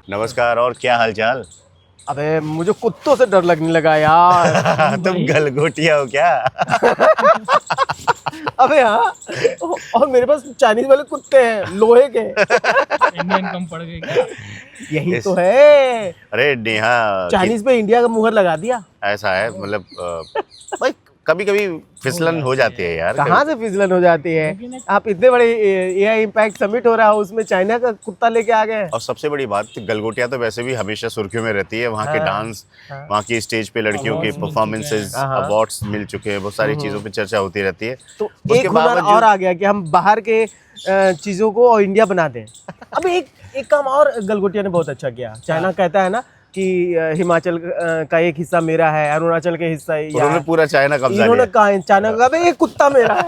नमस्कार। और क्या हालचाल? अबे मुझे कुत्तों से डर लगने लगा यार। तुम गलगोटिया हो क्या? अबे हाँ, और मेरे पास चाइनीज वाले कुत्ते हैं लोहे के। इंडियन कम पड़ गई क्या? यही इस- तो है, अरे नेहा, चाइनीज पे इंडिया का मुहर लगा दिया। ऐसा है मतलब भाई कभी कभी फिसलन हो जाती है यार। कहाँ से फिसलन हो जाती लेकिन है? एक- आप इतने बड़े एआई इम्पैक्ट समिट हो रहा है, उसमें चाइना का कुत्ता लेके आ गए। और सबसे बड़ी बात, गलगोटिया तो वैसे भी हमेशा सुर्खियों में रहती है। वहाँ के हाँ, डांस, हाँ। वहाँ की स्टेज पे लड़कियों के Awards मिल परफॉर्मेंसेस, चुके हैं। हाँ। अवार्ड्स मिल चुके हैं, बहुत सारी चीज़ों पे चर्चा होती रहती है। तो उसके एक हुनर बावजूद- और आ गया कि हम बाहर के चीजों को और इंडिया बना दें। अब एक काम और गलगोटिया ने बहुत अच्छा किया। चाइना कहता है ना कि हिमाचल का एक हिस्सा मेरा है, अरुणाचल के हिस्सा उन्होंने पूरा चाइना कब्जा इन्होंने लिया। कहा चाइना का भाई ये कुत्ता मेरा है।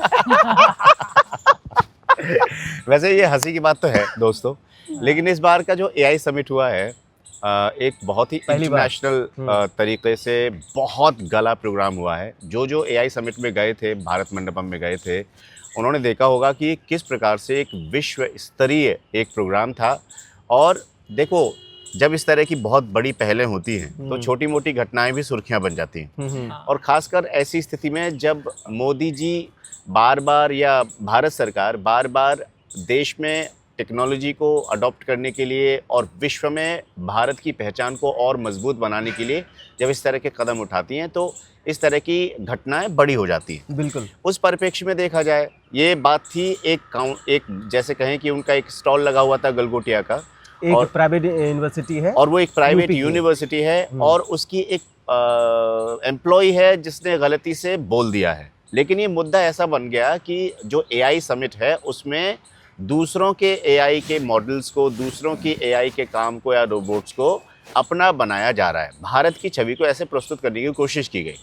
वैसे ये हंसी की बात तो है दोस्तों, लेकिन इस बार का जो एआई समिट हुआ है एक बहुत ही पहली बार। इंटरनेशनल तरीके से बहुत गला प्रोग्राम हुआ है। जो एआई समिट में गए थे, भारत मंडपम में गए थे, उन्होंने देखा होगा कि किस प्रकार से एक विश्व स्तरीय एक प्रोग्राम था। और देखो, जब इस तरह की बहुत बड़ी पहलें होती हैं तो छोटी मोटी घटनाएं भी सुर्खियां बन जाती हैं। और ख़ासकर ऐसी स्थिति में जब मोदी जी बार बार या भारत सरकार बार बार देश में टेक्नोलॉजी को अडॉप्ट करने के लिए और विश्व में भारत की पहचान को और मजबूत बनाने के लिए जब इस तरह के कदम उठाती हैं तो इस तरह की घटनाएं बड़ी हो जाती हैं। बिल्कुल। उस परिप्रेक्ष्य में देखा जाए, ये बात थी एक जैसे कहें कि उनका एक स्टॉल लगा हुआ था गलगोटिया का, एक प्राइवेट यूनिवर्सिटी है और वो एक प्राइवेट यूपी की। यूनिवर्सिटी है और उसकी एक एम्प्लॉय है जिसने गलती से बोल दिया है। लेकिन ये मुद्दा ऐसा बन गया कि जो एआई समिट है उसमें दूसरों के एआई के मॉडल्स को, दूसरों की एआई के काम को या रोबोट्स को अपना बनाया जा रहा है। भारत की छवि को ऐसे प्रस्तुत करने की कोशिश की गई,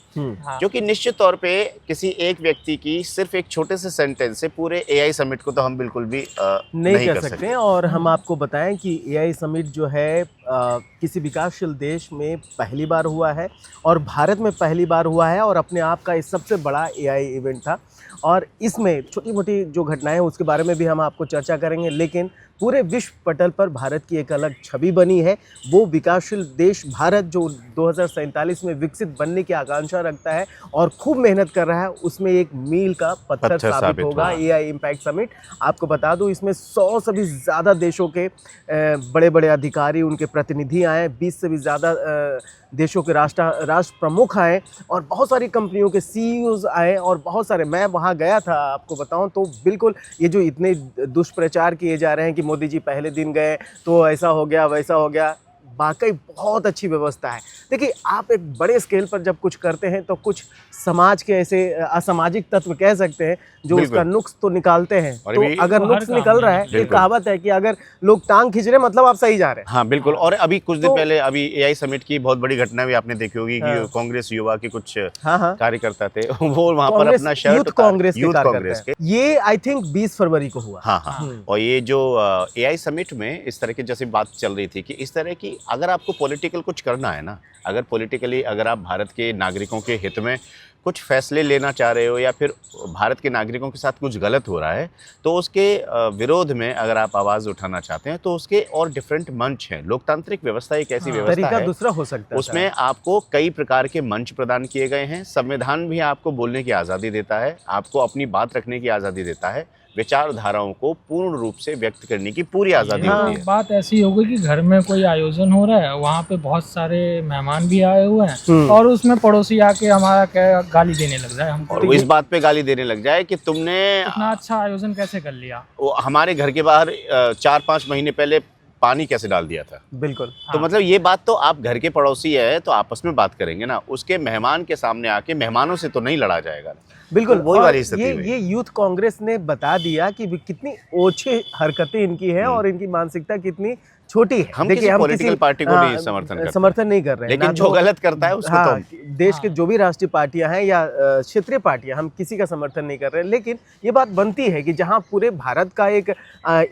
हाँ। जो कि निश्चित तौर पे किसी एक व्यक्ति की सिर्फ एक छोटे से सेंटेंस से पूरे एआई समिट को तो हम बिल्कुल भी नहीं कर सकते। और हम आपको बताएं कि एआई समिट जो है किसी विकासशील देश में पहली बार हुआ है और भारत में पहली बार हुआ है और अपने आप का ये सबसे बड़ा एआई इवेंट था। और इसमें छोटी मोटी जो घटनाएं हैं उसके बारे में भी हम आपको चर्चा करेंगे, लेकिन पूरे विश्व पटल पर भारत की एक अलग छवि बनी है। वो विकासशील देश भारत जो 2047 में विकसित बनने की आकांक्षा रखता है और खूब मेहनत कर रहा है, उसमें एक मील का पत्थर साबित होगा एआई इम्पैक्ट समिट। आपको बता दूं, इसमें 100 से भी ज़्यादा देशों के बड़े बड़े अधिकारी, उनके प्रतिनिधि आए, 20 से भी ज़्यादा देशों के राष्ट्र प्रमुख आए और बहुत सारी कंपनियों के सीईओज आए और बहुत सारे, मैं वहाँ गया था आपको बताऊं तो बिल्कुल ये जो इतने दुष्प्रचार किए जा रहे हैं कि मोदी जी पहले दिन गए तो ऐसा हो गया वैसा हो गया, वाकई बहुत अच्छी व्यवस्था है। देखिए, आप एक बड़े स्केल पर जब कुछ करते हैं तो कुछ समाज के ऐसे असामाजिक तत्व कह सकते हैं जो उसका नुक्स तो निकालते हैं। तो अगर नुक्स निकल रहा है, ये कहावत है कि अगर लोग टांग खींच रहे हैं मतलब आप सही जा रहे हैं। हाँ बिल्कुल। और अभी कुछ दिन पहले अभी एआई समिट की बहुत बड़ी घटना भी आपने देखी होगी कि कांग्रेस युवा के कुछ कार्यकर्ता थे, वो वहाँ पर अपना शर्ट, यूथ कांग्रेस के, ये आई थिंक 20 फरवरी को हुआ। हाँ। और ये जो एआई समिट में इस तरह की जैसे बात चल रही थी कि इस तरह की अगर आपको पॉलिटिकल कुछ करना है ना, अगर पॉलिटिकली अगर आप भारत के नागरिकों के हित में कुछ फैसले लेना चाह रहे हो या फिर भारत के नागरिकों के साथ कुछ गलत हो रहा है तो उसके विरोध में अगर आप आवाज़ उठाना चाहते हैं तो उसके और डिफरेंट मंच हैं। लोकतांत्रिक व्यवस्था एक ऐसी व्यवस्था तरीका है, दूसरा हो सकता है, उसमें आपको कई प्रकार के मंच प्रदान किए गए हैं। संविधान भी आपको बोलने की आज़ादी देता है, आपको अपनी बात रखने की आज़ादी देता है, विचारधाराओं को पूर्ण रूप से व्यक्त करने की पूरी आज़ादी होती है। बात ऐसी हो गई कि घर में कोई आयोजन हो रहा है, वहाँ पे बहुत सारे मेहमान भी आए हुए हैं और उसमें पड़ोसी आके हमारा क्या गाली देने लग जाए हमको, और वो इस बात पे गाली देने लग जाए कि तुमने इतना अच्छा आयोजन कैसे कर लिया, हमारे घर के बाहर 4-5 महीने पहले पानी कैसे डाल दिया था। बिल्कुल। तो मतलब ये बात तो आप घर के पड़ोसी है तो आपस में बात करेंगे ना, उसके मेहमान के सामने आके मेहमानों से तो नहीं लड़ा जाएगा। बिल्कुल, वही वाली स्थिति ये यूथ कांग्रेस ने बता दिया कि कितनी ओछी हरकतें इनकी हैं और इनकी मानसिकता कितनी छोटी है। हम किसी पॉलिटिकल पार्टी को नहीं समर्थन नहीं कर रहे हैं, लेकिन जो गलत करता है उसको तो देश के जो भी राष्ट्रीय पार्टियां हैं या क्षेत्रीय पार्टियां, हम किसी का समर्थन नहीं कर रहे हैं। लेकिन ये बात बनती है कि जहां पूरे भारत का एक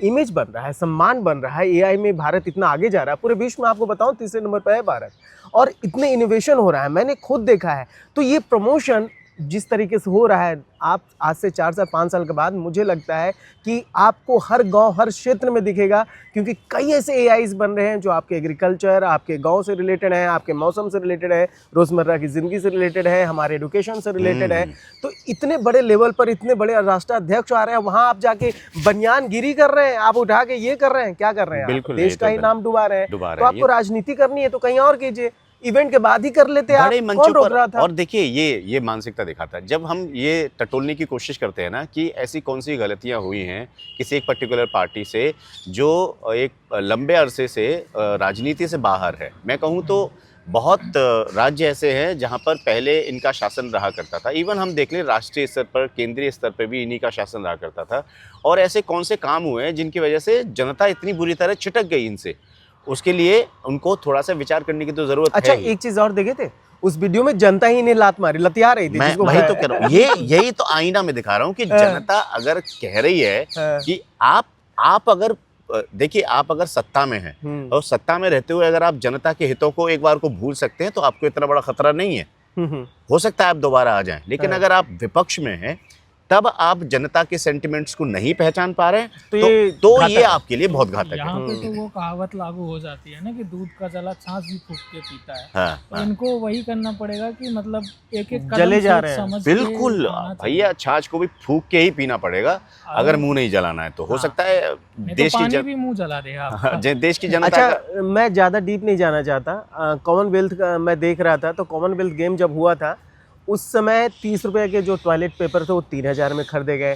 इमेज बन रहा है, सम्मान बन रहा है, एआई में भारत इतना आगे जा रहा है, पूरे विश्व में आपको बताऊं 3रे नंबर पर है भारत और इतने इनोवेशन हो रहा है, मैंने खुद देखा है। तो ये प्रमोशन जिस तरीके से हो रहा है, आप आज से 4 साल 5 साल के बाद मुझे लगता है कि आपको हर गांव हर क्षेत्र में दिखेगा, क्योंकि कई ऐसे एआईज बन रहे हैं जो आपके एग्रीकल्चर, आपके गांव से रिलेटेड है, आपके मौसम से रिलेटेड है, रोज़मर्रा की ज़िंदगी से रिलेटेड है, हमारे एडुकेशन से रिलेटेड है। तो इतने बड़े लेवल पर इतने बड़े राष्ट्राध्यक्ष आ रहे हैं, वहाँ आप जाके बनियानगिरी कर रहे हैं, आप उठा के ये कर रहे हैं, क्या कर रहे हैं? बिल्कुल देश का ही नाम डुबा रहे हैं। तो आपको ये राजनीति करनी है तो कहीं और कीजिए, इवेंट के बाद ही कर लेते आप, बड़े कौन मंचों रोक पर। रहा था? और देखिए ये मानसिकता दिखाता है, जब हम ये टटोलने की कोशिश करते हैं ना कि ऐसी कौन सी गलतियां हुई हैं किसी एक पर्टिकुलर पार्टी से जो एक लंबे अरसे से राजनीति से बाहर है। मैं कहूँ तो बहुत राज्य ऐसे हैं जहां पर पहले इनका शासन रहा करता था, इवन हम देख लें राष्ट्रीय स्तर पर, केंद्रीय स्तर पर भी इन्हीं का शासन रहा करता था। और ऐसे कौन से काम हुए हैं जिनकी वजह से जनता इतनी बुरी तरह छिटक गई इनसे, उसके लिए उनको थोड़ा सा विचार करने की तो जरूरत अच्छा, है ही। एक चीज और देखे थे उस वीडियो में, जनता ही इन्हें लात मारी, लतिया रही थी। मैं जिसको वही मैं- तो कह रहा हूँ, यही तो आईना में दिखा रहा हूँ कि जनता अगर कह रही है हाँ। कि आप अगर देखिए, आप अगर सत्ता में हैं और सत्ता में रहते हुए अगर आप जनता के हितों को एक बार को भूल सकते हैं तो आपको इतना बड़ा खतरा नहीं है। हो सकता है आप दोबारा आ जाएं, लेकिन हाँ। अगर आप विपक्ष में हैं तब आप जनता के सेंटिमेंट्स को नहीं पहचान पा रहे हैं तो ये तो घातक ये है। आपके लिए बहुत घातक है। यहाँ पे तो वो कहावत लागू हो जाती है ना कि दूध का जला छाछ भी फूंक के पीता है। हाँ, तो हाँ। इनको वही करना पड़ेगा कि मतलब एक एक जले जा रहे हैं। बिल्कुल भैया, छाछ को भी फूंक के ही पीना पड़ेगा अगर मुंह नहीं जलाना है तो। हो सकता है देश की भी मुंह जला देगा। देश की जनता अच्छा, मैं ज़्यादा डीप नहीं जाना चाहता। कॉमनवेल्थ का मैं देख रहा था, तो कॉमनवेल्थ गेम जब हुआ था उस समय 30 रुपए के जो टॉयलेट पेपर थे वो 3000 में खरीदे गए।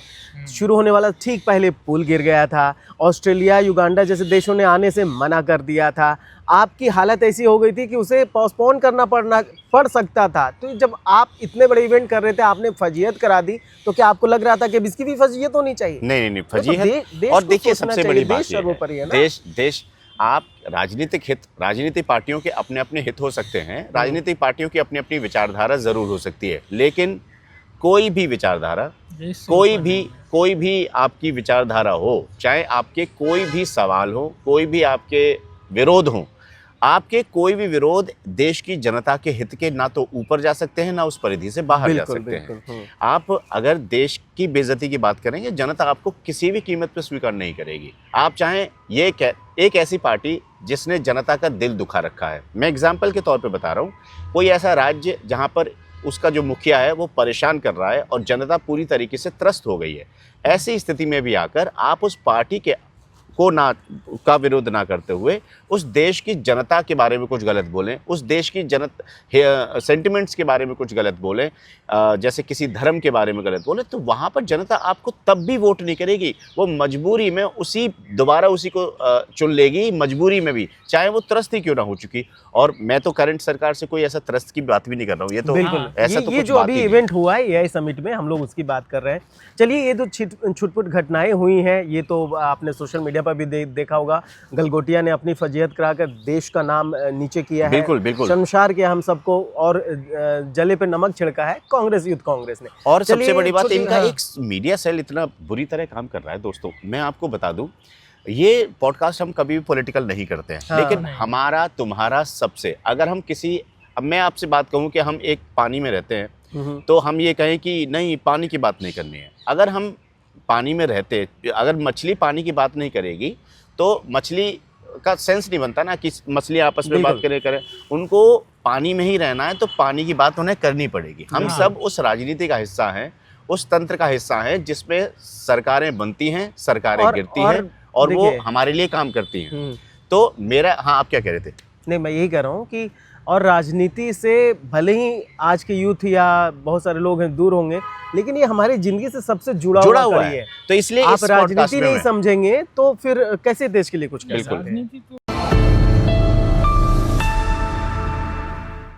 शुरू होने वाला ठीक पहले पुल गिर गया था। ऑस्ट्रेलिया, युगांडा जैसे देशों ने आने से मना कर दिया था। आपकी हालत ऐसी हो गई थी कि उसे पोस्टपोन करना पड़ सकता था। तो जब आप इतने बड़े इवेंट कर रहे थे, आपने फजीहत करा दी, तो क्या आपको लग रहा था कि इसकी भी फजीहत होनी चाहिए? नहीं फजीहत। और देखिए सबसे बड़ी बात ये है, देश आप राजनीतिक पार्टियों के अपने अपने हित हो सकते हैं, राजनीतिक पार्टियों की अपनी अपनी विचारधारा जरूर हो सकती है, लेकिन कोई भी विचारधारा, कोई भी आपकी विचारधारा हो, चाहे आपके कोई भी सवाल हो, कोई भी आपके विरोध हो, आपके कोई भी विरोध देश की जनता के हित के ना तो ऊपर जा सकते हैं ना उस परिधि से बाहर जा सकते हैं। आप अगर देश की बेइज्जती की बात करेंगे, जनता आपको किसी भी कीमत पर स्वीकार नहीं करेगी। आप चाहें एक ऐसी पार्टी जिसने जनता का दिल दुखा रखा है। मैं एग्जाम्पल के तौर पे बता रहा हूँ, कोई ऐसा राज्य जहाँ पर उसका जो मुखिया है वो परेशान कर रहा है और जनता पूरी तरीके से त्रस्त हो गई है, ऐसी स्थिति में भी आकर आप उस पार्टी का विरोध ना करते हुए उस देश की जनता के बारे में कुछ गलत बोलें, उस देश की सेंटिमेंट्स के बारे में कुछ गलत बोलें, जैसे किसी धर्म के बारे में गलत बोलें, तो वहाँ पर जनता आपको तब भी वोट नहीं करेगी। वो मजबूरी में दोबारा उसी को चुन लेगी, मजबूरी में भी, चाहे वो त्रस्त ही क्यों ना हो चुकी। और मैं तो करंट सरकार से कोई ऐसा त्रस्त की बात भी नहीं कर रहा हूँ। ये तो बिल्कुल ऐसा तो ये जो अभी इवेंट हुआ है एआई समिट में, हम लोग उसकी बात कर रहे हैं। चलिए, ये जो छुटपुट घटनाएं हुई हैं, ये तो आपने सोशल मीडिया पर भी देखा होगा। गलगोटिया ने अपनी फजीहत कराकर देश का नाम नीचे किया है, बिल्कुल शर्मसार किया हम सबको, और जले पे नमक छिड़का है यूथ कांग्रेस ने। और सबसे बड़ी बात, इनका एक मीडिया सेल इतना बुरी तरह काम कर रहा है। दोस्तों, मैं आपको बता दूं, ये पॉडकास्ट हम कभी भी पॉलिटिकल नहीं करते हैं, लेकिन हमारा तुम्हारा सबसे, अगर हम अब मैं आपसे बात कहूं कि हम एक पानी में रहते हैं तो हम ये कहें कि नहीं, पानी की बात नहीं करनी है। अगर हम पानी में रहते, अगर मछली पानी की बात नहीं करेगी तो मछली का सेंस नहीं बनता ना कि मछली आपस में बात करें। उनको पानी में ही रहना है तो पानी की बात उन्हें करनी पड़ेगी। हम सब उस राजनीति का हिस्सा हैं, उस तंत्र का हिस्सा हैं जिसमें सरकारें बनती हैं, सरकारें गिरती हैं और वो हमारे लिए काम करती हैं। तो आप क्या कह रहे थे? नहीं, मैं यही कह रहा हूँ कि और राजनीति से भले ही आज के यूथ या बहुत सारे लोग हैं दूर होंगे, लेकिन ये हमारी जिंदगी से सबसे जुड़ा हुआ है। तो इसलिए आप राजनीति नहीं समझेंगे तो फिर कैसे देश के लिए कुछ कर सकते हैं? राजनीति तो